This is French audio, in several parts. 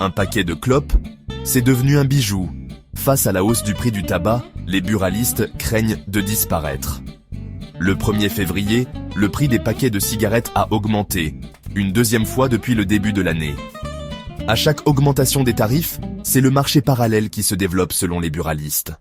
Un paquet de clopes, c'est devenu un bijou. Face à la hausse du prix du tabac, les buralistes craignent de disparaître. Le 1er février, le prix des paquets de cigarettes a augmenté, une deuxième fois depuis le début de l'année. À chaque augmentation des tarifs, c'est le marché parallèle qui se développe selon les buralistes.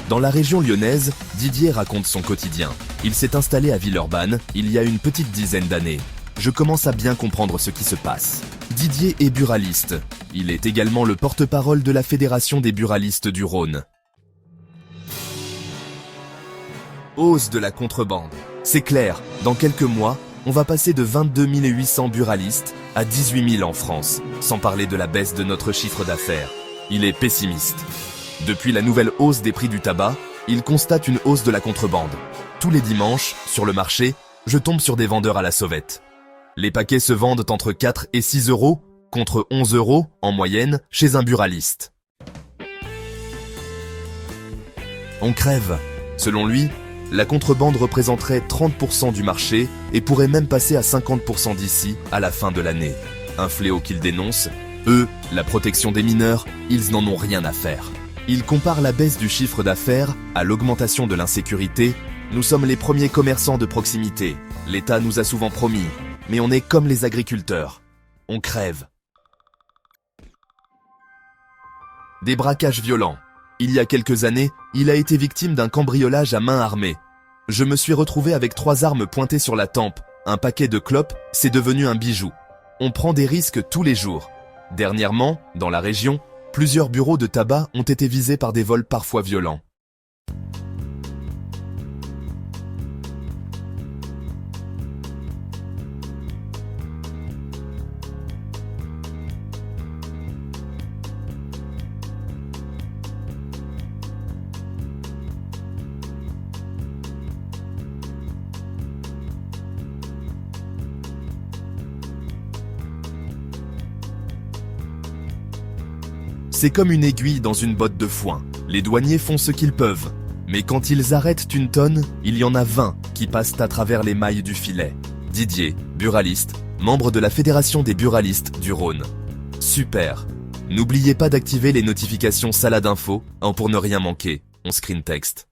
Dans la région lyonnaise, Didier raconte son quotidien. Il s'est installé à Villeurbanne il y a une petite dizaine d'années. Je commence à bien comprendre ce qui se passe. Didier est buraliste. Il est également le porte-parole de la Fédération des buralistes du Rhône. Hausse de la contrebande. C'est clair, dans quelques mois, on va passer de 22 800 buralistes à 18 000 en France, sans parler de la baisse de notre chiffre d'affaires. Il est pessimiste. Depuis la nouvelle hausse des prix du tabac, il constate une hausse de la contrebande. Tous les dimanches, sur le marché, je tombe sur des vendeurs à la sauvette. Les paquets se vendent entre 4 et 6 euros, contre 11 euros en moyenne chez un buraliste. On crève. Selon lui, la contrebande représenterait 30% du marché et pourrait même passer à 50% d'ici à la fin de l'année. Un fléau qu'il dénonce. Eux, la protection des mineurs, ils n'en ont rien à faire. Il compare la baisse du chiffre d'affaires à l'augmentation de l'insécurité. Nous sommes les premiers commerçants de proximité. L'État nous a souvent promis. Mais on est comme les agriculteurs. On crève. Des braquages violents. Il y a quelques années, il a été victime d'un cambriolage à main armée. Je me suis retrouvé avec 3 armes pointées sur la tempe. Un paquet de clopes, c'est devenu un bijou. On prend des risques tous les jours. Dernièrement, dans la région, plusieurs bureaux de tabac ont été visés par des vols parfois violents. C'est comme une aiguille dans une botte de foin. Les douaniers font ce qu'ils peuvent. Mais quand ils arrêtent une tonne, il y en a 20 qui passent à travers les mailles du filet. Didier, buraliste, membre de la Fédération des buralistes du Rhône. Super. N'oubliez pas d'activer les notifications Salade Info pour ne rien manquer. On screen texte.